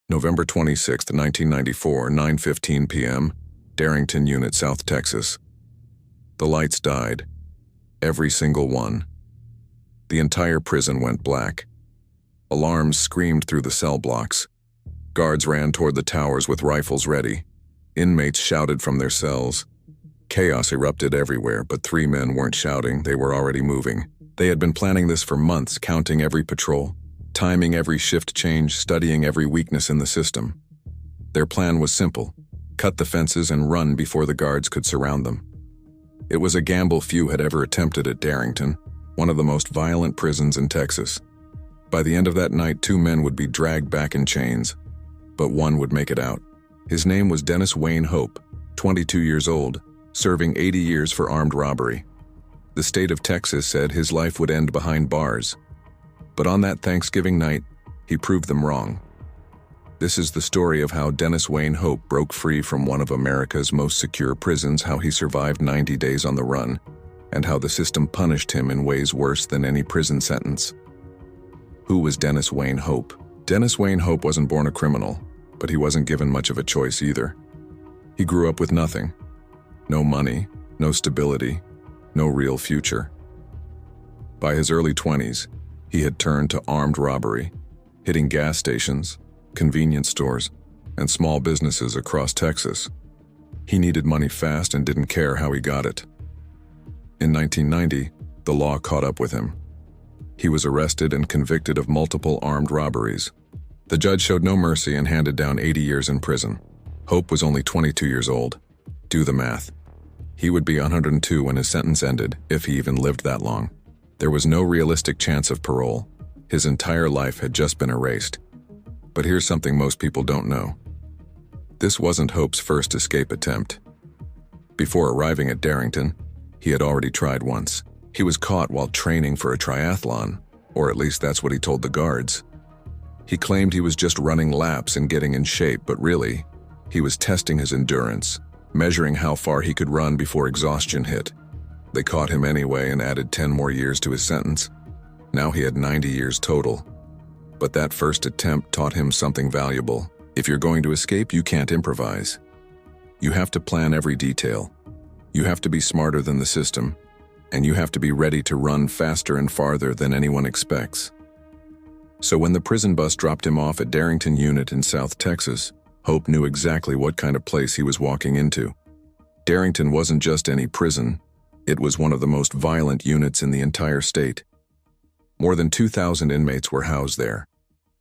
November 26, 1994, 9:15 p.m., Darrington Unit, South Texas. The lights died. Every single one. The entire prison went black. Alarms screamed through the cell blocks. Guards ran toward the towers with rifles ready. Inmates shouted from their cells. Chaos erupted everywhere, but 3 men weren't shouting, they were already moving. They had been planning this for months, counting every patrol, timing every shift change, studying every weakness in the system. Their plan was simple: cut the fences and run before the guards could surround them. It was a gamble few had ever attempted at Darrington, one of the most violent prisons in Texas. By the end of that night, 2 men would be dragged back in chains, but one would make it out. His name was Dennis Wayne Hope, 22 years old, serving 80 years for armed robbery. The state of Texas said his life would end behind bars. But on that Thanksgiving night, he proved them wrong. This is the story of how Dennis Wayne Hope broke free from one of America's most secure prisons, how he survived 90 days on the run, and how the system punished him in ways worse than any prison sentence. Who was Dennis Wayne Hope? Dennis Wayne Hope wasn't born a criminal, but he wasn't given much of a choice either. He grew up with nothing. No money, no stability, no real future. By his early 20s, he had turned to armed robbery, hitting gas stations, convenience stores, and small businesses across Texas. He needed money fast and didn't care how he got it. In 1990, the law caught up with him. He was arrested and convicted of multiple armed robberies. The judge showed no mercy and handed down 80 years in prison. Hope was only 22 years old. Do the math. He would be 102 when his sentence ended, if he even lived that long. There was no realistic chance of parole. His entire life had just been erased. But here's something most people don't know. This wasn't Hope's first escape attempt. Before arriving at Darrington, he had already tried once. He was caught while training for a triathlon, or at least that's what he told the guards. He claimed he was just running laps and getting in shape, but really, he was testing his endurance, measuring how far he could run before exhaustion hit. They caught him anyway and added 10 more years to his sentence. Now he had 90 years total. But that first attempt taught him something valuable. If you're going to escape, you can't improvise. You have to plan every detail. You have to be smarter than the system, and you have to be ready to run faster and farther than anyone expects. So when the prison bus dropped him off at Darrington Unit in South Texas, Hope knew exactly what kind of place he was walking into. Darrington wasn't just any prison. It was one of the most violent units in the entire state. More than 2,000 inmates were housed there,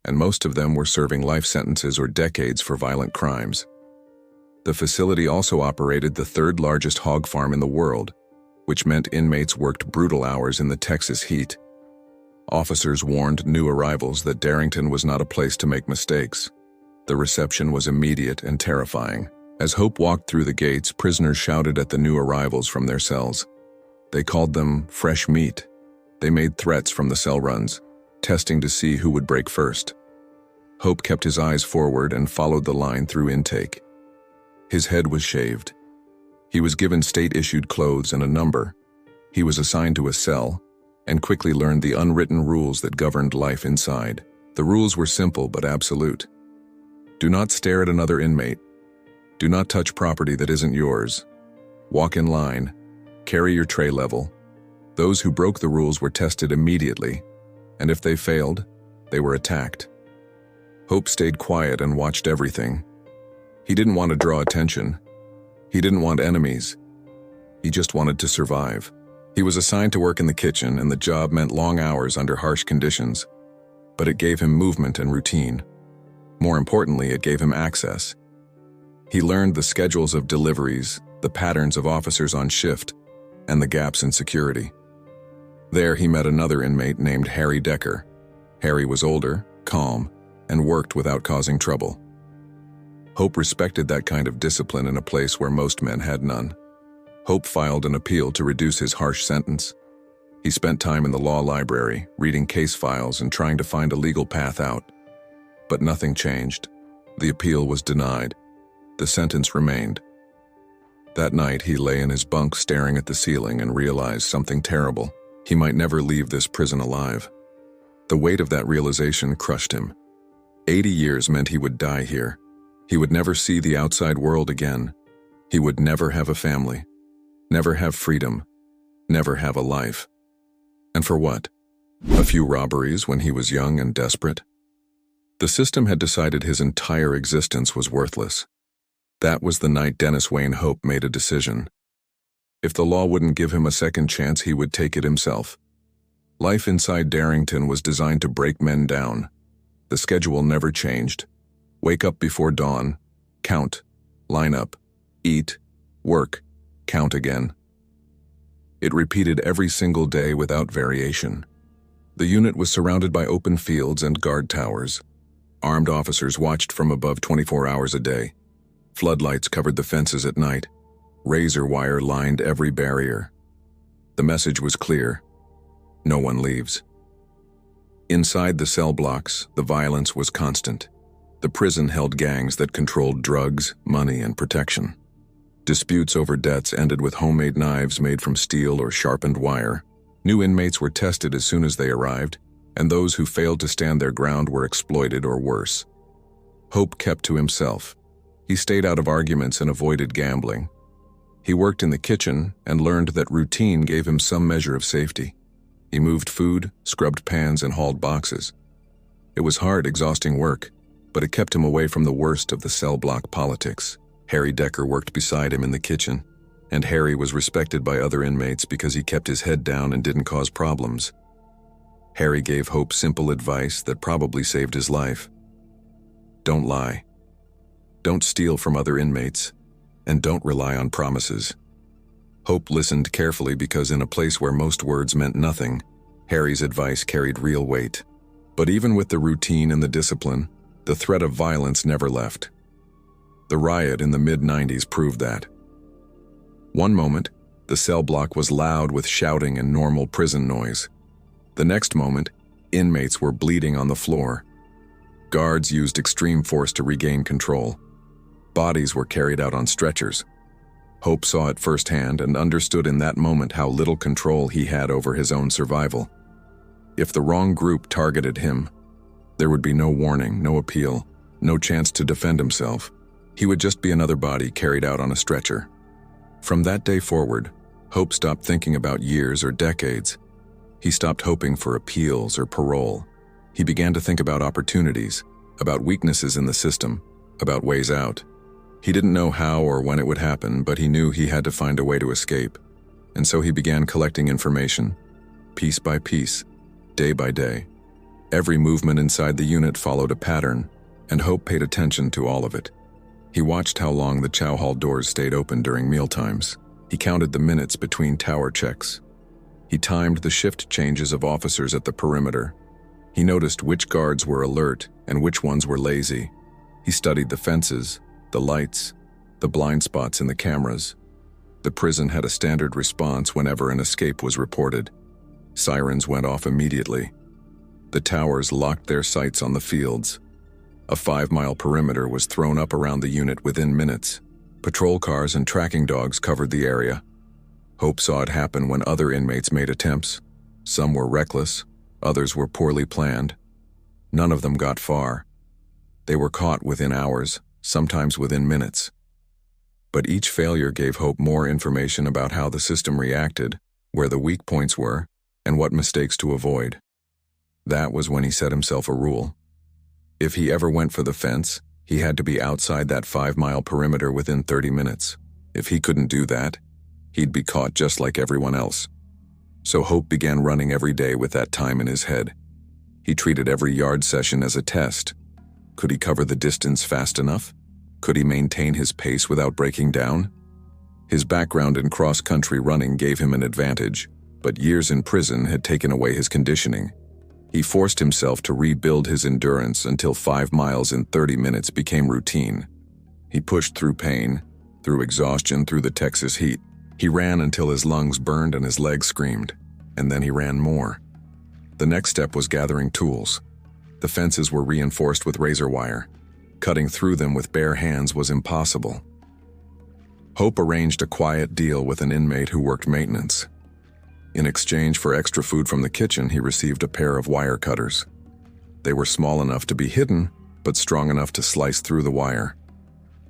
and most of them were serving life sentences or decades for violent crimes. The facility also operated the 3rd largest hog farm in the world, which meant inmates worked brutal hours in the Texas heat. Officers warned new arrivals that Darrington was not a place to make mistakes. The reception was immediate and terrifying. As Hope walked through the gates, prisoners shouted at the new arrivals from their cells. They called them fresh meat. They made threats from the cell runs, testing to see who would break first. Hope kept his eyes forward and followed the line through intake. His head was shaved. He was given state-issued clothes and a number. He was assigned to a cell and quickly learned the unwritten rules that governed life inside. The rules were simple but absolute. Do not stare at another inmate. Do not touch property that isn't yours. Walk in line. Carry your tray level. Those who broke the rules were tested immediately, and if they failed, they were attacked. Hope stayed quiet and watched everything. He didn't want to draw attention. He didn't want enemies. He just wanted to survive. He was assigned to work in the kitchen, and the job meant long hours under harsh conditions. But it gave him movement and routine. More importantly, it gave him access. He learned the schedules of deliveries, the patterns of officers on shift, and the gaps in security. There he met another inmate named Harry Decker. Harry was older, calm, and worked without causing trouble. Hope respected that kind of discipline in a place where most men had none. Hope filed an appeal to reduce his harsh sentence. He spent time in the law library, reading case files and trying to find a legal path out. But nothing changed. The appeal was denied. The sentence remained. That night, he lay in his bunk staring at the ceiling and realized something terrible. He might never leave this prison alive. The weight of that realization crushed him. 80 years meant he would die here. He would never see the outside world again. He would never have a family, never have freedom, never have a life. And for what? A few robberies when he was young and desperate? The system had decided his entire existence was worthless. That was the night Dennis Wayne Hope made a decision. If the law wouldn't give him a second chance, he would take it himself. Life inside Darrington was designed to break men down. The schedule never changed. Wake up before dawn, count, line up, eat, work, count again. It repeated every single day without variation. The unit was surrounded by open fields and guard towers. Armed officers watched from above 24 hours a day. Floodlights covered the fences at night. Razor wire lined every barrier. The message was clear: no one leaves. Inside the cell blocks, the violence was constant. The prison held gangs that controlled drugs, money, and protection. Disputes over debts ended with homemade knives made from steel or sharpened wire. New inmates were tested as soon as they arrived, and those who failed to stand their ground were exploited or worse. Hope kept to himself. He stayed out of arguments and avoided gambling. He worked in the kitchen and learned that routine gave him some measure of safety. He moved food, scrubbed pans, and hauled boxes. It was hard, exhausting work, but it kept him away from the worst of the cell block politics. Harry Decker worked beside him in the kitchen, and Harry was respected by other inmates because he kept his head down and didn't cause problems. Harry gave Hope simple advice that probably saved his life. Don't lie. Don't steal from other inmates, and don't rely on promises. Hope listened carefully because in a place where most words meant nothing, Harry's advice carried real weight. But even with the routine and the discipline, the threat of violence never left. The riot in the mid-90s proved that. One moment, the cell block was loud with shouting and normal prison noise. The next moment, inmates were bleeding on the floor. Guards used extreme force to regain control. Bodies were carried out on stretchers. Hope saw it firsthand and understood in that moment how little control he had over his own survival. If the wrong group targeted him, there would be no warning, no appeal, no chance to defend himself. He would just be another body carried out on a stretcher. From that day forward, Hope stopped thinking about years or decades. He stopped hoping for appeals or parole. He began to think about opportunities, about weaknesses in the system, about ways out. He didn't know how or when it would happen, but he knew he had to find a way to escape. And so he began collecting information, piece by piece, day by day. Every movement inside the unit followed a pattern, and Hope paid attention to all of it. He watched how long the chow hall doors stayed open during mealtimes. He counted the minutes between tower checks. He timed the shift changes of officers at the perimeter. He noticed which guards were alert and which ones were lazy. He studied the fences, the lights, the blind spots in the cameras. The prison had a standard response whenever an escape was reported. Sirens went off immediately. The towers locked their sights on the fields. A 5-mile perimeter was thrown up around the unit within minutes. Patrol cars and tracking dogs covered the area. Hope saw it happen when other inmates made attempts. Some were reckless, others were poorly planned. None of them got far. They were caught within hours, sometimes within minutes. But each failure gave Hope more information about how the system reacted, where the weak points were, and what mistakes to avoid. That was when he set himself a rule. If he ever went for the fence, he had to be outside that 5-mile perimeter within 30 minutes. If he couldn't do that, he'd be caught just like everyone else. So Hope began running every day with that time in his head. He treated every yard session as a test. Could he cover the distance fast enough? Could he maintain his pace without breaking down? His background in cross-country running gave him an advantage, but years in prison had taken away his conditioning. He forced himself to rebuild his endurance until 5 miles in 30 minutes became routine. He pushed through pain, through exhaustion, through the Texas heat. He ran until his lungs burned and his legs screamed, and then he ran more. The next step was gathering tools. The fences were reinforced with razor wire. Cutting through them with bare hands was impossible. Hope arranged a quiet deal with an inmate who worked maintenance. In exchange for extra food from the kitchen, he received a pair of wire cutters. They were small enough to be hidden, but strong enough to slice through the wire.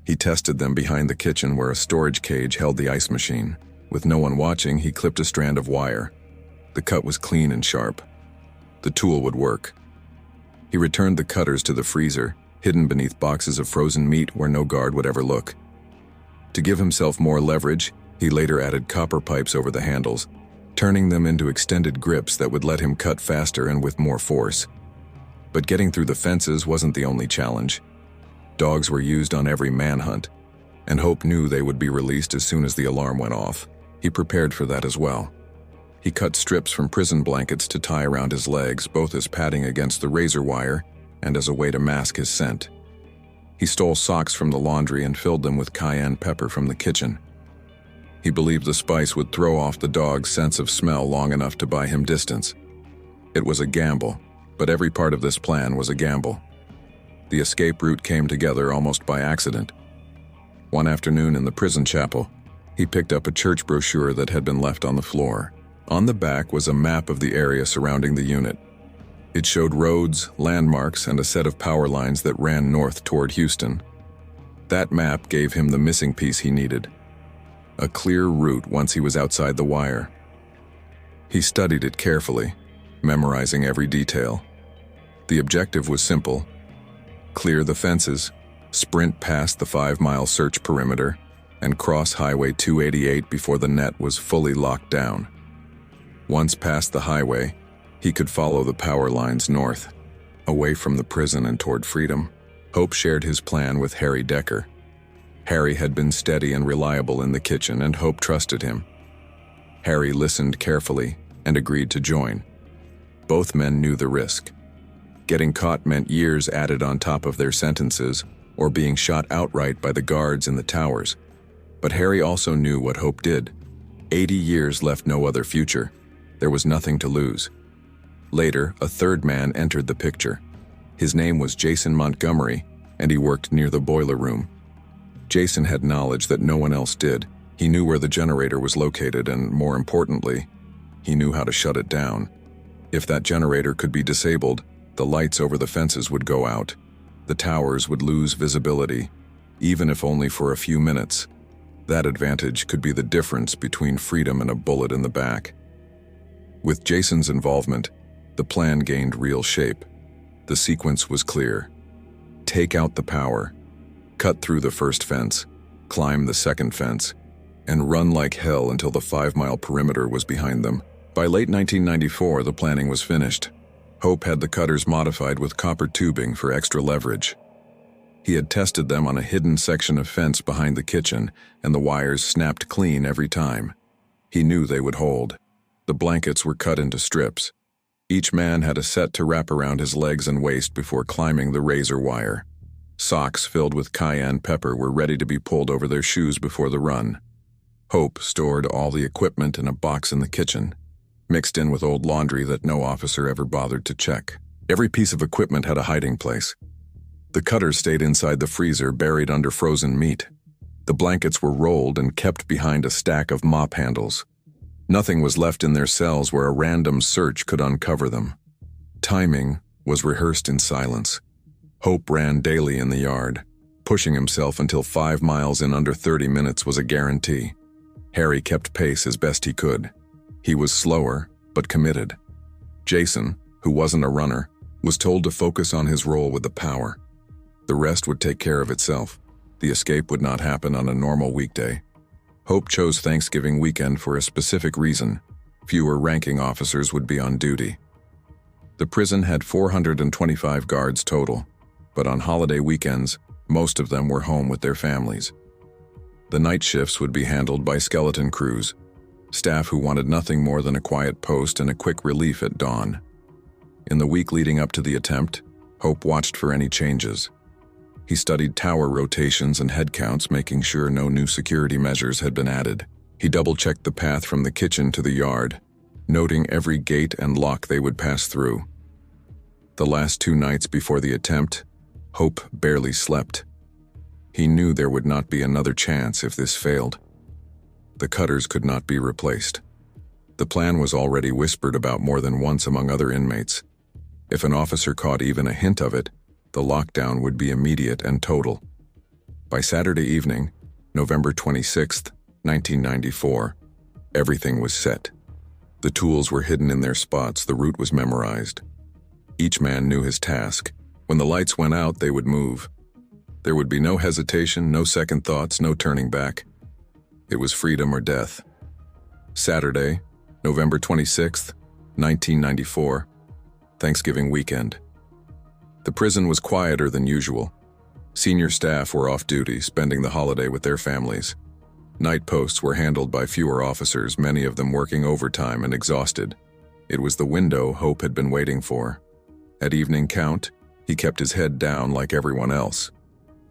He tested them behind the kitchen where a storage cage held the ice machine. With no one watching, he clipped a strand of wire. The cut was clean and sharp. The tool would work. He returned the cutters to the freezer, hidden beneath boxes of frozen meat where no guard would ever look. To give himself more leverage, he later added copper pipes over the handles, turning them into extended grips that would let him cut faster and with more force. But getting through the fences wasn't the only challenge. Dogs were used on every manhunt, and Hope knew they would be released as soon as the alarm went off. He prepared for that as well. He cut strips from prison blankets to tie around his legs, both as padding against the razor wire and as a way to mask his scent. He stole socks from the laundry and filled them with cayenne pepper from the kitchen. He believed the spice would throw off the dog's sense of smell long enough to buy him distance. It was a gamble, but every part of this plan was a gamble. The escape route came together almost by accident. One afternoon in the prison chapel, he picked up a church brochure that had been left on the floor. On the back was a map of the area surrounding the unit. It showed roads, landmarks, and a set of power lines that ran north toward Houston. That map gave him the missing piece he needed: a clear route once he was outside the wire. He studied it carefully, memorizing every detail. The objective was simple: clear the fences, sprint past the 5-mile search perimeter, and cross Highway 288 before the net was fully locked down. Once past the highway, he could follow the power lines north, away from the prison and toward freedom. Hope shared his plan with Harry Decker. Harry had been steady and reliable in the kitchen, and Hope trusted him. Harry listened carefully and agreed to join. Both men knew the risk. Getting caught meant years added on top of their sentences, or being shot outright by the guards in the towers. But Harry also knew what Hope did. 80 years left no other future. There was nothing to lose. Later, a third man entered the picture. His name was Jason Montgomery, and he worked near the boiler room. Jason had knowledge that no one else did. He knew where the generator was located, and more importantly, he knew how to shut it down. If that generator could be disabled, the lights over the fences would go out. The towers would lose visibility, even if only for a few minutes. That advantage could be the difference between freedom and a bullet in the back. With Jason's involvement, the plan gained real shape. The sequence was clear: take out the power, cut through the first fence, climb the second fence, and run like hell until the 5-mile perimeter was behind them. By late 1994, the planning was finished. Hope had the cutters modified with copper tubing for extra leverage. He had tested them on a hidden section of fence behind the kitchen, and the wires snapped clean every time. He knew they would hold. The blankets were cut into strips. Each man had a set to wrap around his legs and waist before climbing the razor wire. Socks filled with cayenne pepper were ready to be pulled over their shoes before the run. Hope stored all the equipment in a box in the kitchen, mixed in with old laundry that no officer ever bothered to check. Every piece of equipment had a hiding place. The cutters stayed inside the freezer, buried under frozen meat. The blankets were rolled and kept behind a stack of mop handles. Nothing was left in their cells where a random search could uncover them. Timing was rehearsed in silence. Hope ran daily in the yard, pushing himself until 5 miles in under 30 minutes was a guarantee. Harry kept pace as best he could. He was slower, but committed. Jason, who wasn't a runner, was told to focus on his role with the power. The rest would take care of itself. The escape would not happen on a normal weekday. Hope chose Thanksgiving weekend for a specific reason: fewer ranking officers would be on duty. The prison had 425 guards total, but on holiday weekends, most of them were home with their families. The night shifts would be handled by skeleton crews, staff who wanted nothing more than a quiet post and a quick relief at dawn. In the week leading up to the attempt, Hope watched for any changes. He studied tower rotations and head counts, making sure no new security measures had been added. He double-checked the path from the kitchen to the yard, noting every gate and lock they would pass through. The last 2 nights before the attempt, Hope barely slept. He knew there would not be another chance if this failed. The cutters could not be replaced. The plan was already whispered about more than once among other inmates. If an officer caught even a hint of it, The lockdown would be immediate and total. By Saturday evening, November 26, 1994, everything was set. The tools were hidden in their spots, the route was memorized. Each man knew his task. When the lights went out, they would move. There would be no hesitation, no second thoughts, no turning back. It was freedom or death. Saturday, November 26, 1994, Thanksgiving weekend. The prison was quieter than usual. Senior staff were off duty, spending the holiday with their families. Night posts were handled by fewer officers, many of them working overtime and exhausted. It was the window Hope had been waiting for. At evening count, he kept his head down like everyone else.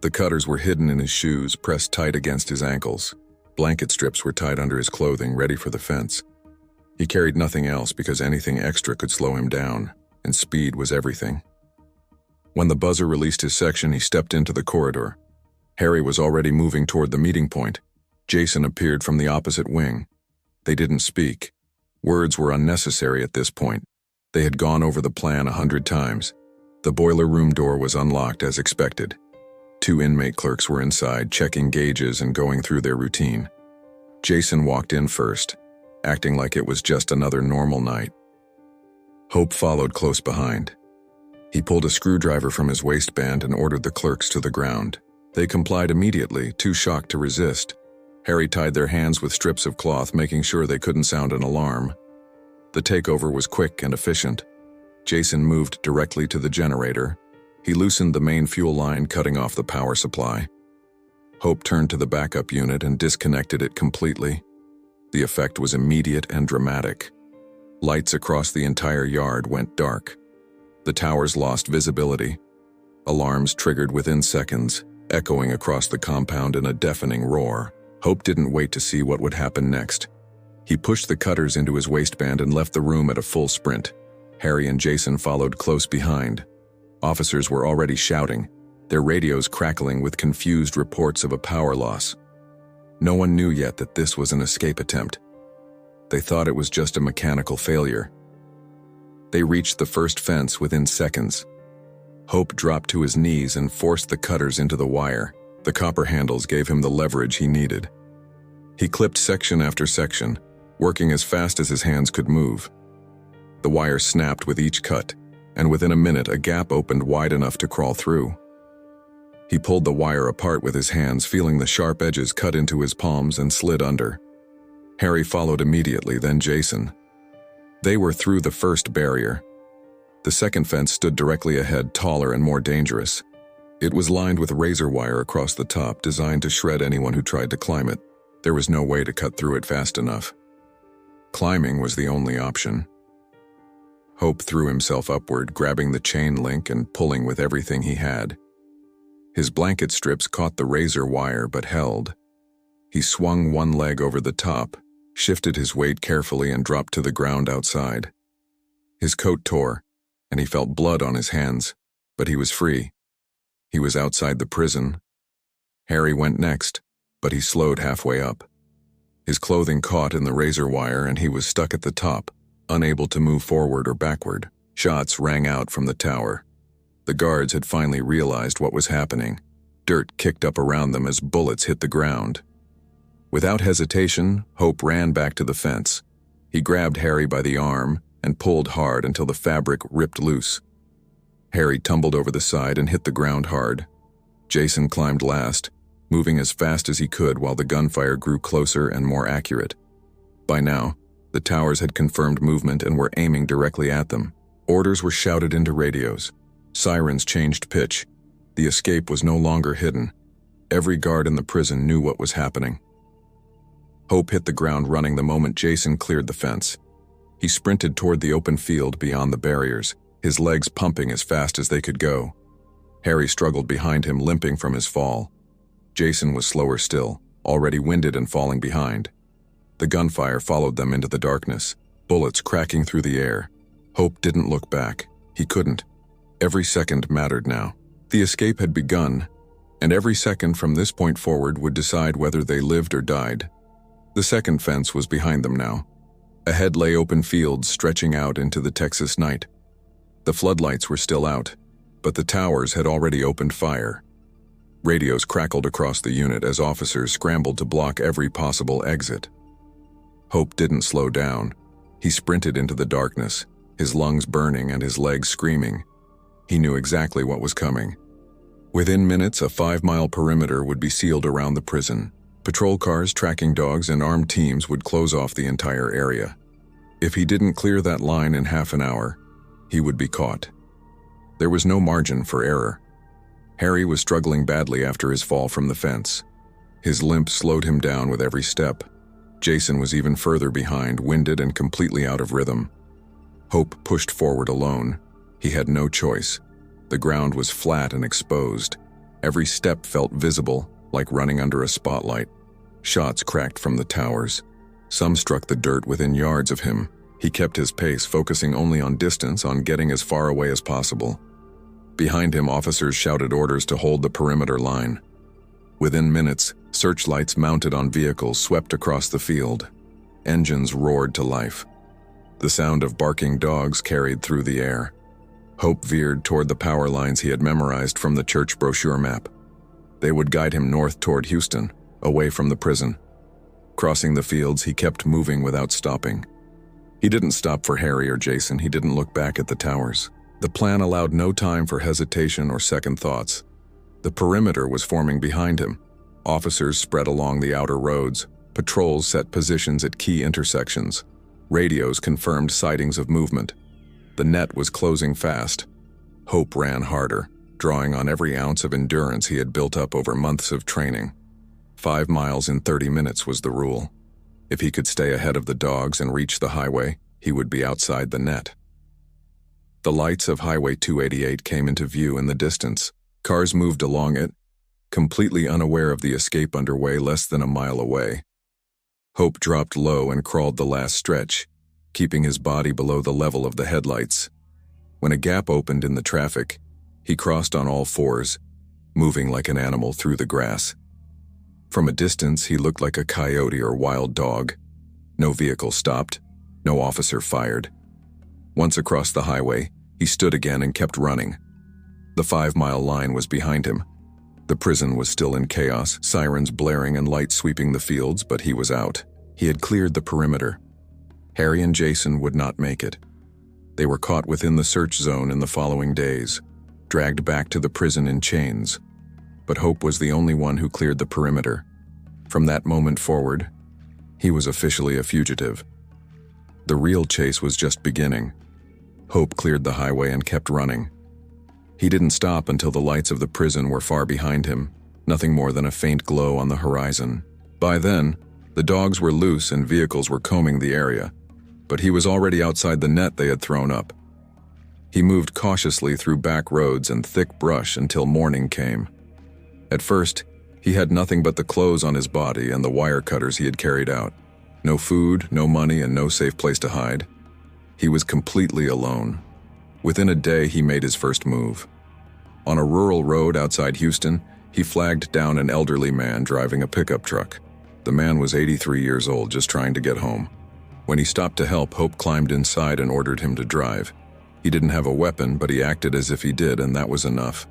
The cutters were hidden in his shoes, pressed tight against his ankles. Blanket strips were tied under his clothing, ready for the fence. He carried nothing else because anything extra could slow him down, and speed was everything. When the buzzer released his section, he stepped into the corridor. Harry was already moving toward the meeting point. Jason appeared from the opposite wing. They didn't speak. Words were unnecessary at this point. They had gone over the plan 100 times. The boiler room door was unlocked as expected. 2 inmate clerks were inside, checking gauges and going through their routine. Jason walked in first, acting like it was just another normal night. Hope followed close behind. He pulled a screwdriver from his waistband and ordered the clerks to the ground. They complied immediately, too shocked to resist. Harry tied their hands with strips of cloth, making sure they couldn't sound an alarm. The takeover was quick and efficient. Jason moved directly to the generator. He loosened the main fuel line, cutting off the power supply. Hope turned to the backup unit and disconnected it completely. The effect was immediate and dramatic. Lights across the entire yard went dark. The towers lost visibility. Alarms triggered within seconds, echoing across the compound in a deafening roar. Hope didn't wait to see what would happen next. He pushed the cutters into his waistband and left the room at a full sprint. Harry and Jason followed close behind. Officers were already shouting, their radios crackling with confused reports of a power loss. No one knew yet that this was an escape attempt. They thought it was just a mechanical failure. They reached the first fence within seconds. Hope dropped to his knees and forced the cutters into the wire. The copper handles gave him the leverage he needed. He clipped section after section, working as fast as his hands could move. The wire snapped with each cut, and within a minute a gap opened wide enough to crawl through. He pulled the wire apart with his hands, feeling the sharp edges cut into his palms, and slid under. Harry followed immediately, then Jason. They were through the first barrier. The second fence stood directly ahead, taller and more dangerous. It was lined with razor wire across the top, designed to shred anyone who tried to climb it. There was no way to cut through it fast enough. Climbing was the only option. Hope threw himself upward, grabbing the chain link and pulling with everything he had. His blanket strips caught the razor wire but held. He swung one leg over the top, shifted his weight carefully, and dropped to the ground outside. His coat tore, and he felt blood on his hands, but he was free. He was outside the prison. Harry went next, but he slowed halfway up. His clothing caught in the razor wire and he was stuck at the top, unable to move forward or backward. Shots rang out from the tower. The guards had finally realized what was happening. Dirt kicked up around them as bullets hit the ground. Without hesitation, Hope ran back to the fence. He grabbed Harry by the arm and pulled hard until the fabric ripped loose. Harry tumbled over the side and hit the ground hard. Jason climbed last, moving as fast as he could while the gunfire grew closer and more accurate. By now, the towers had confirmed movement and were aiming directly at them. Orders were shouted into radios. Sirens changed pitch. The escape was no longer hidden. Every guard in the prison knew what was happening. Hope hit the ground running the moment Jason cleared the fence. He sprinted toward the open field beyond the barriers, his legs pumping as fast as they could go. Harry struggled behind him, limping from his fall. Jason was slower still, already winded and falling behind. The gunfire followed them into the darkness, bullets cracking through the air. Hope didn't look back. He couldn't. Every second mattered now. The escape had begun, and every second from this point forward would decide whether they lived or died. The second fence was behind them now. Ahead lay open fields stretching out into the Texas night. The floodlights were still out, but the towers had already opened fire. Radios crackled across the unit as officers scrambled to block every possible exit. Hope didn't slow down. He sprinted into the darkness, his lungs burning and his legs screaming. He knew exactly what was coming. Within minutes, a 5-mile perimeter would be sealed around the prison. Patrol cars, tracking dogs, and armed teams would close off the entire area. If he didn't clear that line in half an hour, he would be caught. There was no margin for error. Harry was struggling badly after his fall from the fence. His limp slowed him down with every step. Jason was even further behind, winded and completely out of rhythm. Hope pushed forward alone. He had no choice. The ground was flat and exposed. Every step felt visible, like running under a spotlight. Shots cracked from the towers. Some struck the dirt within yards of him. He kept his pace, focusing only on distance, on getting as far away as possible. Behind him, officers shouted orders to hold the perimeter line. Within minutes, searchlights mounted on vehicles swept across the field. Engines roared to life. The sound of barking dogs carried through the air. Hope veered toward the power lines he had memorized from the church brochure map. They would guide him north toward Houston, away from the prison. Crossing the fields, he kept moving without stopping. He didn't stop for Harry or Jason. He didn't look back at the towers. The plan allowed no time for hesitation or second thoughts. The perimeter was forming behind him. Officers spread along the outer roads. Patrols set positions at key intersections. Radios confirmed sightings of movement. The net was closing fast. Hope ran harder, drawing on every ounce of endurance he had built up over months of training. 5 miles in 30 minutes was the rule. If he could stay ahead of the dogs and reach the highway, he would be outside the net. The lights of Highway 288 came into view in the distance. Cars moved along it, completely unaware of the escape underway less than a mile away. Hope dropped low and crawled the last stretch, keeping his body below the level of the headlights. When a gap opened in the traffic, he crossed on all fours, moving like an animal through the grass. From a distance, he looked like a coyote or wild dog. No vehicle stopped. No officer fired. Once across the highway, he stood again and kept running. The 5-mile line was behind him. The prison was still in chaos, sirens blaring and lights sweeping the fields, but he was out. He had cleared the perimeter. Harry and Jason would not make it. They were caught within the search zone in the following days, dragged back to the prison in chains. But Hope was the only one who cleared the perimeter. From that moment forward, he was officially a fugitive. The real chase was just beginning. Hope cleared the highway and kept running. He didn't stop until the lights of the prison were far behind him, nothing more than a faint glow on the horizon. By then, the dogs were loose and vehicles were combing the area, but he was already outside the net they had thrown up. He moved cautiously through back roads and thick brush until morning came. At first, he had nothing but the clothes on his body and the wire cutters he had carried out. No food, no money, and no safe place to hide. He was completely alone. Within a day, he made his first move. On a rural road outside Houston, he flagged down an elderly man driving a pickup truck. The man was 83 years old, just trying to get home. When he stopped to help, Hope climbed inside and ordered him to drive. He didn't have a weapon, but he acted as if he did, and that was enough.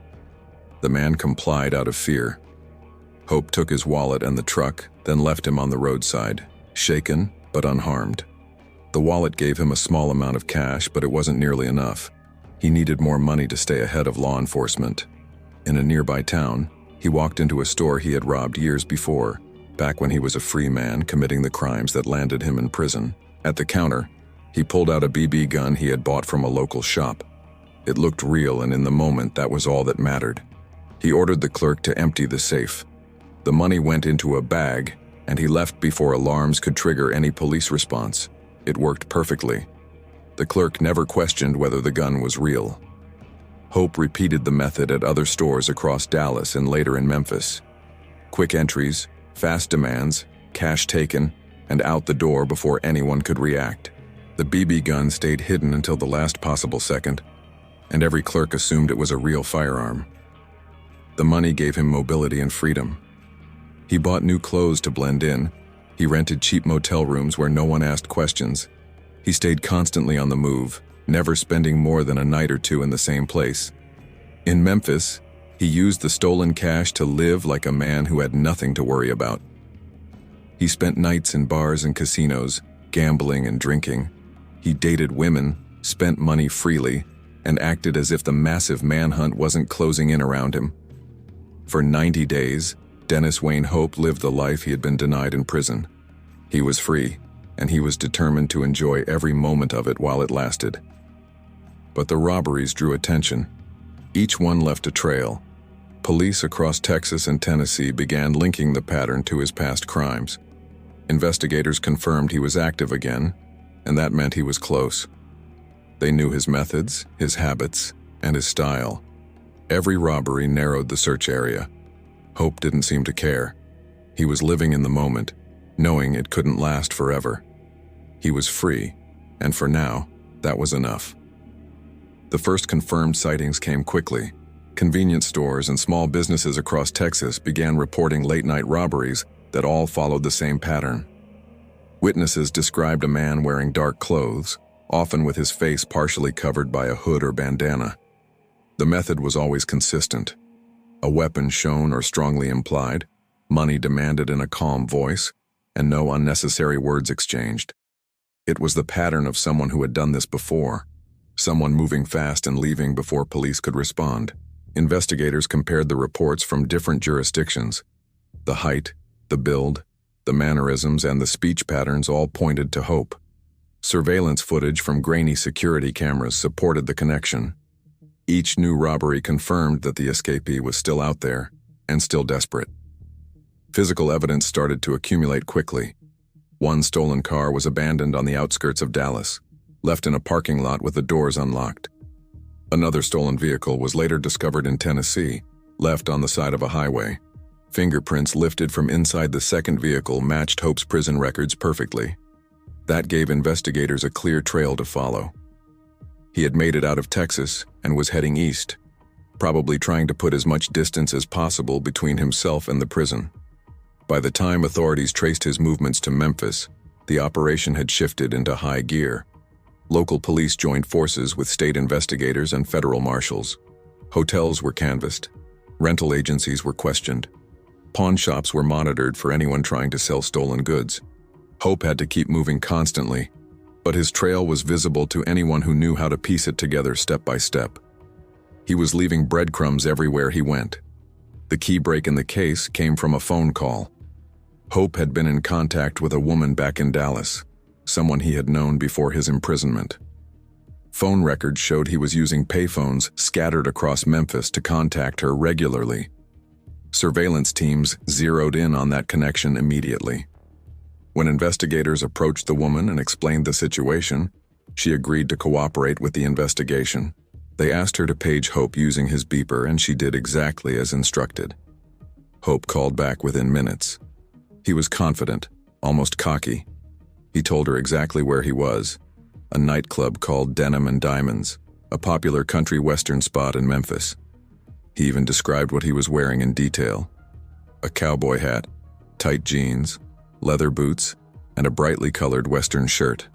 The man complied out of fear. Hope took his wallet and the truck, then left him on the roadside, shaken but unharmed. The wallet gave him a small amount of cash, but it wasn't nearly enough. He needed more money to stay ahead of law enforcement. In a nearby town, he walked into a store he had robbed years before, back when he was a free man committing the crimes that landed him in prison. At the counter, he pulled out a BB gun he had bought from a local shop. It looked real, and in the moment, that was all that mattered. He ordered the clerk to empty the safe. The money went into a bag, and he left before alarms could trigger any police response. It worked perfectly. The clerk never questioned whether the gun was real. Hope repeated the method at other stores across Dallas and later in Memphis. Quick entries, fast demands, cash taken, and out the door before anyone could react. The BB gun stayed hidden until the last possible second, and every clerk assumed it was a real firearm. The money gave him mobility and freedom. He bought new clothes to blend in. He rented cheap motel rooms where no one asked questions. He stayed constantly on the move, never spending more than a night or two in the same place. In Memphis, he used the stolen cash to live like a man who had nothing to worry about. He spent nights in bars and casinos, gambling and drinking. He dated women, spent money freely, and acted as if the massive manhunt wasn't closing in around him. For 90 days, Dennis Wayne Hope lived the life he had been denied in prison. He was free, and he was determined to enjoy every moment of it while it lasted. But the robberies drew attention. Each one left a trail. Police across Texas and Tennessee began linking the pattern to his past crimes. Investigators confirmed he was active again, and that meant he was close. They knew his methods, his habits, and his style. Every robbery narrowed the search area. Hope didn't seem to care. He was living in the moment, knowing it couldn't last forever. He was free, and for now, that was enough. The first confirmed sightings came quickly. Convenience stores and small businesses across Texas began reporting late-night robberies that all followed the same pattern. Witnesses described a man wearing dark clothes, often with his face partially covered by a hood or bandana. The method was always consistent. A weapon shown or strongly implied, money demanded in a calm voice, and no unnecessary words exchanged. It was the pattern of someone who had done this before, someone moving fast and leaving before police could respond. Investigators compared the reports from different jurisdictions. The height, the build, the mannerisms, and the speech patterns all pointed to Hope. Surveillance footage from grainy security cameras supported the connection. Each new robbery confirmed that the escapee was still out there and still desperate. Physical evidence started to accumulate quickly. One stolen car was abandoned on the outskirts of Dallas, left in a parking lot with the doors unlocked. Another stolen vehicle was later discovered in Tennessee, left on the side of a highway. Fingerprints lifted from inside the second vehicle matched Hope's prison records perfectly. That gave investigators a clear trail to follow. He had made it out of Texas and was heading east, probably trying to put as much distance as possible between himself and the prison. By the time authorities traced his movements to Memphis, the operation had shifted into high gear. Local police joined forces with state investigators and federal marshals. Hotels were canvassed. Rental agencies were questioned. Pawn shops were monitored for anyone trying to sell stolen goods. Hope had to keep moving constantly, but his trail was visible to anyone who knew how to piece it together step by step. He was leaving breadcrumbs everywhere he went. The key break in the case came from a phone call. Hope had been in contact with a woman back in Dallas, someone he had known before his imprisonment. Phone records showed he was using payphones scattered across Memphis to contact her regularly. Surveillance teams zeroed in on that connection immediately. When investigators approached the woman and explained the situation, she agreed to cooperate with the investigation. They asked her to page Hope using his beeper, and she did exactly as instructed. Hope called back within minutes. He was confident, almost cocky. He told her exactly where he was, a nightclub called Denim and Diamonds, a popular country western spot in Memphis. He even described what he was wearing in detail: a cowboy hat, tight jeans, leather boots, and a brightly colored western shirt.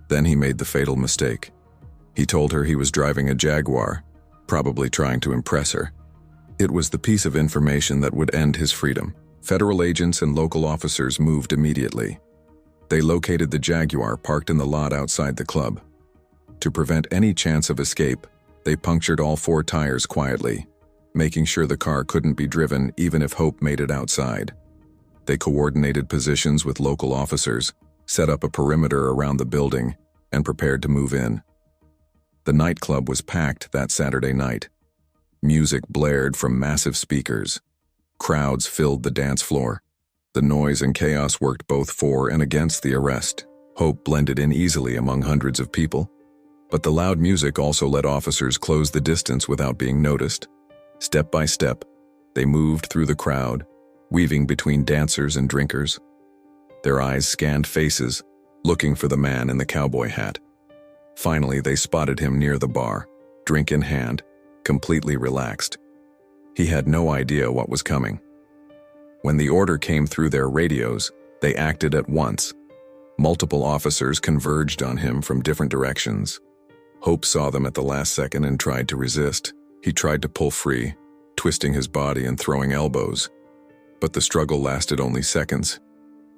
Then he made the fatal mistake. He told her he was driving a Jaguar, probably trying to impress her. It was the piece of information that would end his freedom. Federal agents and local officers moved immediately. They located the Jaguar parked in the lot outside the club. To prevent any chance of escape, they punctured all 4 tires quietly, making sure the car couldn't be driven even if Hope made it outside. They coordinated positions with local officers, set up a perimeter around the building, and prepared to move in. The nightclub was packed that Saturday night. Music blared from massive speakers. Crowds filled the dance floor. The noise and chaos worked both for and against the arrest. Hope blended in easily among hundreds of people, but the loud music also let officers close the distance without being noticed. Step by step, they moved through the crowd, weaving between dancers and drinkers. Their eyes scanned faces, looking for the man in the cowboy hat. Finally, they spotted him near the bar, drink in hand, completely relaxed. He had no idea what was coming. When the order came through their radios, they acted at once. Multiple officers converged on him from different directions. Hope saw them at the last second and tried to resist. He tried to pull free, twisting his body and throwing elbows. But the struggle lasted only seconds.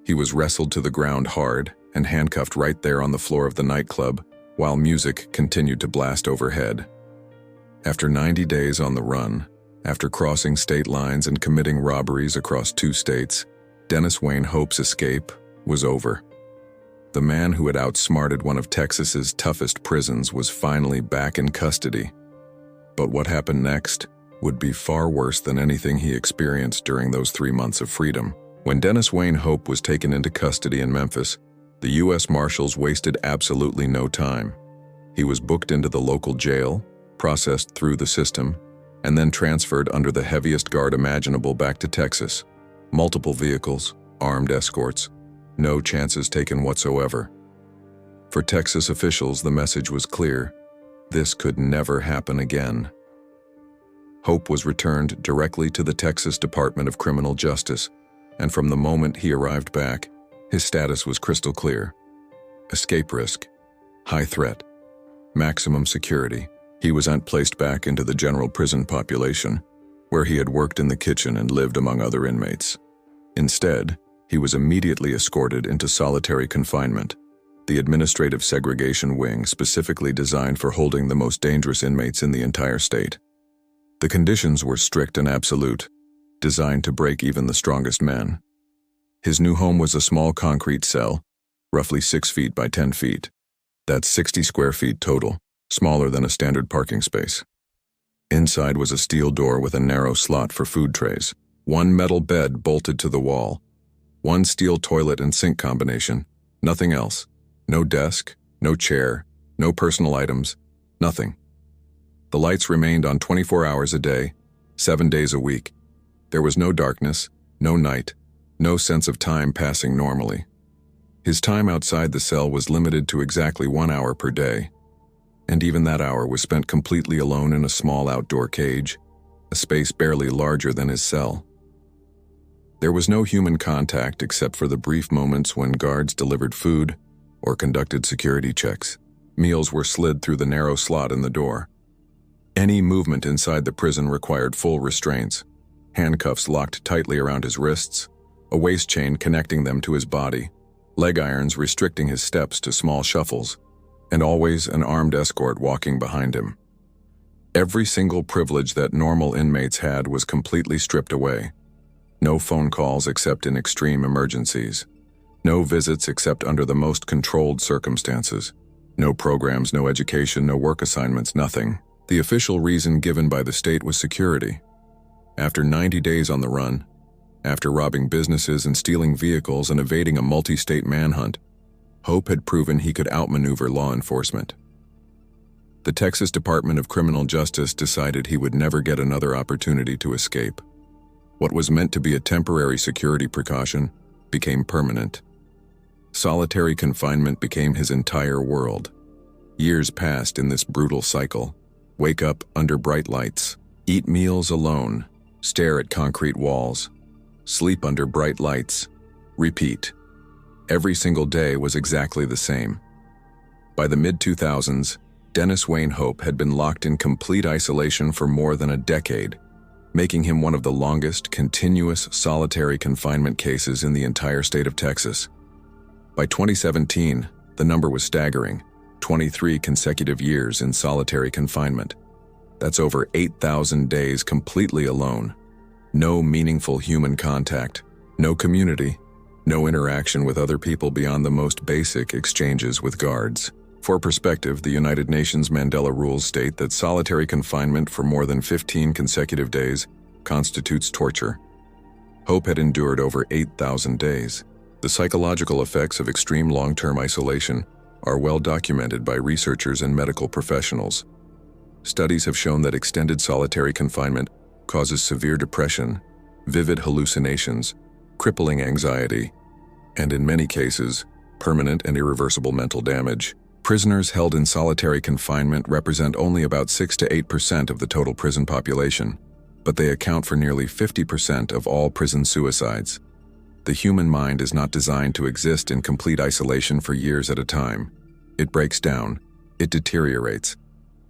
He was wrestled to the ground hard and handcuffed right there on the floor of the nightclub, while music continued to blast overhead. After 90 days on the run, after crossing state lines and committing robberies across 2 states, Dennis Wayne Hope's escape was over. The man who had outsmarted one of Texas's toughest prisons was finally back in custody. But what happened next would be far worse than anything he experienced during those 3 months of freedom. When Dennis Wayne Hope was taken into custody in Memphis, the U.S. Marshals wasted absolutely no time. He was booked into the local jail, processed through the system, and then transferred under the heaviest guard imaginable back to Texas. Multiple vehicles, armed escorts, no chances taken whatsoever. For Texas officials, the message was clear: this could never happen again. Hope was returned directly to the Texas Department of Criminal Justice, and from the moment he arrived back, his status was crystal clear. Escape risk, high threat, maximum security. He was placed back into the general prison population, where he had worked in the kitchen and lived among other inmates. Instead, he was immediately escorted into solitary confinement, the administrative segregation wing specifically designed for holding the most dangerous inmates in the entire state. The conditions were strict and absolute, designed to break even the strongest men. His new home was a small concrete cell, roughly 6 feet by 10 feet. That's 60 square feet total, smaller than a standard parking space. Inside was a steel door with a narrow slot for food trays, 1 metal bed bolted to the wall, 1 steel toilet and sink combination, nothing else. No desk, no chair, no personal items, nothing. The lights remained on 24 hours a day, 7 days a week. There was no darkness, no night, no sense of time passing normally. His time outside the cell was limited to exactly 1 hour per day, and even that hour was spent completely alone in a small outdoor cage, a space barely larger than his cell. There was no human contact except for the brief moments when guards delivered food or conducted security checks. Meals were slid through the narrow slot in the door. Any movement inside the prison required full restraints, handcuffs locked tightly around his wrists, a waist chain connecting them to his body, leg irons restricting his steps to small shuffles, and always an armed escort walking behind him. Every single privilege that normal inmates had was completely stripped away. No phone calls except in extreme emergencies. No visits except under the most controlled circumstances. No programs, no education, no work assignments, nothing. The official reason given by the state was security. After 90 days on the run, after robbing businesses and stealing vehicles and evading a multi-state manhunt, Hope had proven he could outmaneuver law enforcement. The Texas Department of Criminal Justice decided he would never get another opportunity to escape. What was meant to be a temporary security precaution became permanent. Solitary confinement became his entire world. Years passed in this brutal cycle. Wake up under bright lights, eat meals alone, stare at concrete walls, sleep under bright lights, repeat. Every single day was exactly the same. By the mid-2000s, Dennis Wayne Hope had been locked in complete isolation for more than a decade, making him one of the longest continuous solitary confinement cases in the entire state of Texas. By 2017, the number was staggering: 23 consecutive years in solitary confinement. That's over 8,000 days completely alone. No meaningful human contact, no community, no interaction with other people beyond the most basic exchanges with guards. For perspective, the United Nations Mandela rules state that solitary confinement for more than 15 consecutive days constitutes torture. Hope had endured over 8,000 days. The psychological effects of extreme long-term isolation are well documented by researchers and medical professionals. Studies have shown that extended solitary confinement causes severe depression, vivid hallucinations, crippling anxiety, and in many cases, permanent and irreversible mental damage. Prisoners held in solitary confinement represent only about 6 to 8% of the total prison population, but they account for nearly 50% of all prison suicides. The human mind is not designed to exist in complete isolation for years at a time. It breaks down, it deteriorates,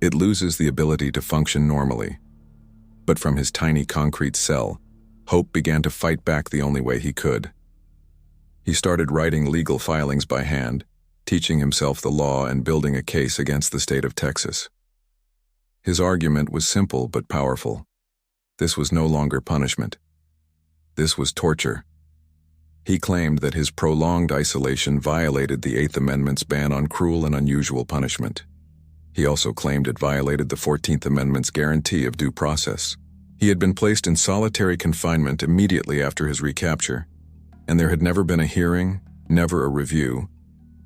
it loses the ability to function normally. But from his tiny concrete cell, Hope began to fight back the only way he could. He started writing legal filings by hand, teaching himself the law and building a case against the state of Texas. His argument was simple but powerful. This was no longer punishment. This was torture. He claimed that his prolonged isolation violated the Eighth Amendment's ban on cruel and unusual punishment. He also claimed it violated the 14th Amendment's guarantee of due process. He had been placed in solitary confinement immediately after his recapture, and there had never been a hearing, never a review,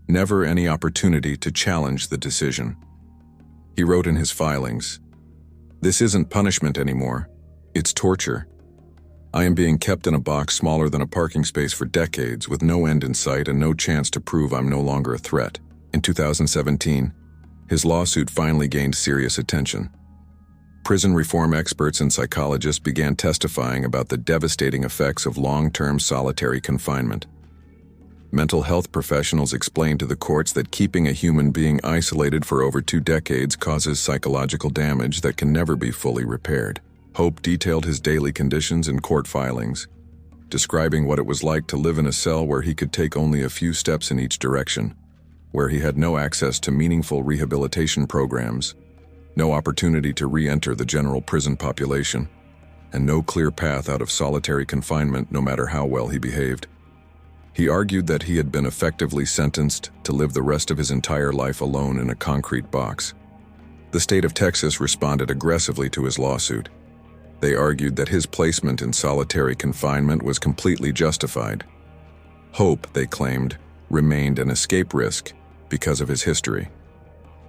never any opportunity to challenge the decision. He wrote in his filings, "This isn't punishment anymore. It's torture. I am being kept in a box smaller than a parking space for decades with no end in sight and no chance to prove I'm no longer a threat." In 2017, his lawsuit finally gained serious attention. Prison reform experts and psychologists began testifying about the devastating effects of long-term solitary confinement. Mental health professionals explained to the courts that keeping a human being isolated for over 2 decades causes psychological damage that can never be fully repaired. Hope detailed his daily conditions in court filings, describing what it was like to live in a cell where he could take only a few steps in each direction, where he had no access to meaningful rehabilitation programs, no opportunity to re-enter the general prison population, and no clear path out of solitary confinement no matter how well he behaved. He argued that he had been effectively sentenced to live the rest of his entire life alone in a concrete box. The state of Texas responded aggressively to his lawsuit. They argued that his placement in solitary confinement was completely justified. Hope, they claimed, remained an escape risk because of his history.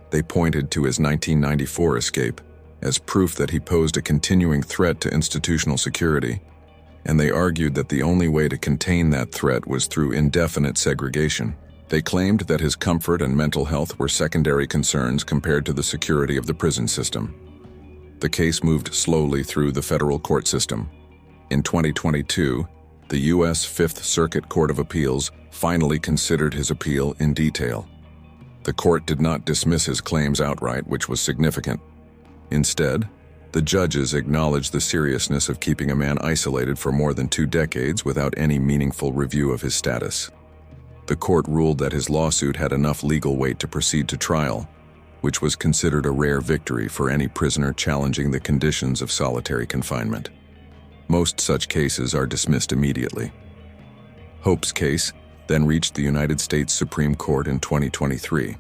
They pointed to his 1994 escape as proof that he posed a continuing threat to institutional security, and they argued that the only way to contain that threat was through indefinite segregation. They claimed that his comfort and mental health were secondary concerns compared to the security of the prison system. The case moved slowly through the federal court system. In 2022, the U.S. Fifth Circuit Court of Appeals finally considered his appeal in detail. The court did not dismiss his claims outright, which was significant. Instead, the judges acknowledged the seriousness of keeping a man isolated for more than 2 decades without any meaningful review of his status. The court ruled that his lawsuit had enough legal weight to proceed to trial, which was considered a rare victory for any prisoner challenging the conditions of solitary confinement. Most such cases are dismissed immediately. Hope's case then reached the United States Supreme Court in 2023.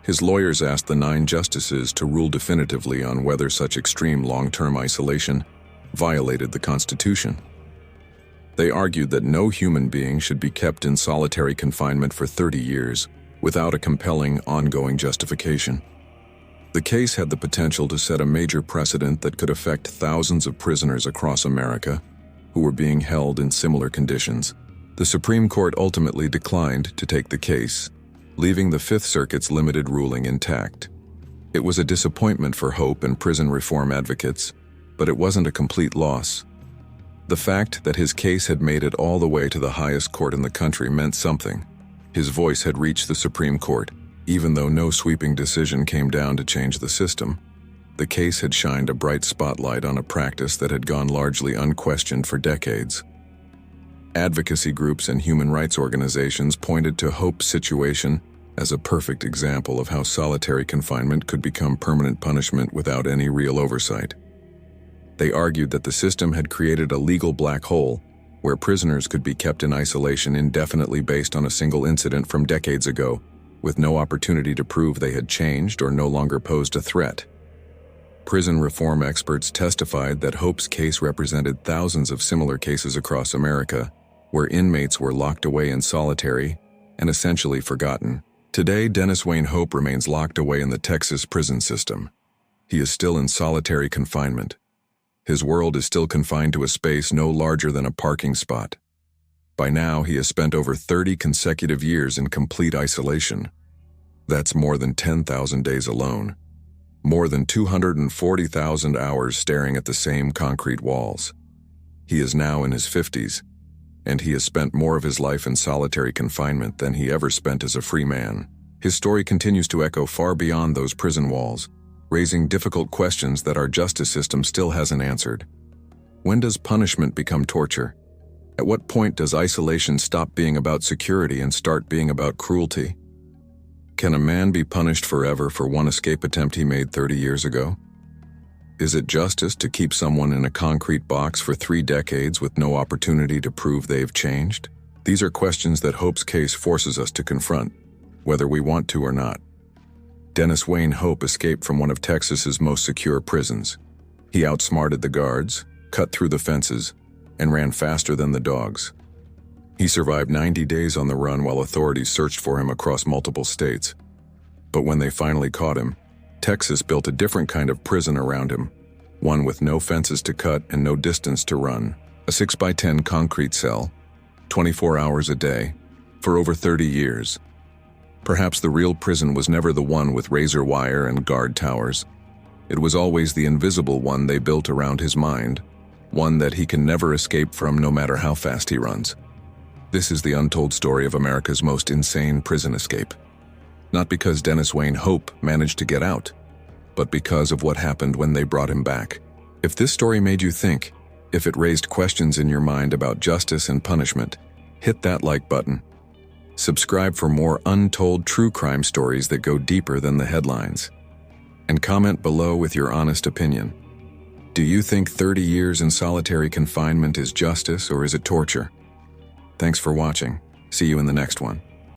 His lawyers asked the 9 justices to rule definitively on whether such extreme long-term isolation violated the Constitution. They argued that no human being should be kept in solitary confinement for 30 years without a compelling, ongoing justification. The case had the potential to set a major precedent that could affect thousands of prisoners across America who were being held in similar conditions. The Supreme Court ultimately declined to take the case, leaving the Fifth Circuit's limited ruling intact. It was a disappointment for Hope and prison reform advocates, but it wasn't a complete loss. The fact that his case had made it all the way to the highest court in the country meant something. His voice had reached the Supreme Court, even though no sweeping decision came down to change the system. The case had shined a bright spotlight on a practice that had gone largely unquestioned for decades. Advocacy groups and human rights organizations pointed to Hope's situation as a perfect example of how solitary confinement could become permanent punishment without any real oversight. They argued that the system had created a legal black hole where prisoners could be kept in isolation indefinitely based on a single incident from decades ago, with no opportunity to prove they had changed or no longer posed a threat. Prison reform experts testified that Hope's case represented thousands of similar cases across America, where inmates were locked away in solitary and essentially forgotten. Today, Dennis Wayne Hope remains locked away in the Texas prison system. He is still in solitary confinement. His world is still confined to a space no larger than a parking spot. By now, he has spent over 30 consecutive years in complete isolation. That's more than 10,000 days alone. More than 240,000 hours staring at the same concrete walls. He is now in his 50s, and he has spent more of his life in solitary confinement than he ever spent as a free man. His story continues to echo far beyond those prison walls, raising difficult questions that our justice system still hasn't answered. When does punishment become torture? At what point does isolation stop being about security and start being about cruelty? Can a man be punished forever for one escape attempt he made 30 years ago? Is it justice to keep someone in a concrete box for 3 decades with no opportunity to prove they've changed? These are questions that Hope's case forces us to confront, whether we want to or not. Dennis Wayne Hope escaped from one of Texas's most secure prisons. He outsmarted the guards, cut through the fences, and ran faster than the dogs. He survived 90 days on the run while authorities searched for him across multiple states. But when they finally caught him, Texas built a different kind of prison around him, one with no fences to cut and no distance to run, a 6x10 concrete cell, 24 hours a day, for over 30 years. Perhaps the real prison was never the one with razor wire and guard towers. It was always the invisible one they built around his mind, one that he can never escape from no matter how fast he runs. This is the untold story of America's most insane prison escape. Not because Dennis Wayne Hope managed to get out, but because of what happened when they brought him back. If this story made you think, if it raised questions in your mind about justice and punishment, hit that like button. Subscribe for more untold true crime stories that go deeper than the headlines. And comment below with your honest opinion. Do you think 30 years in solitary confinement is justice or is it torture? Thanks for watching. See you in the next one.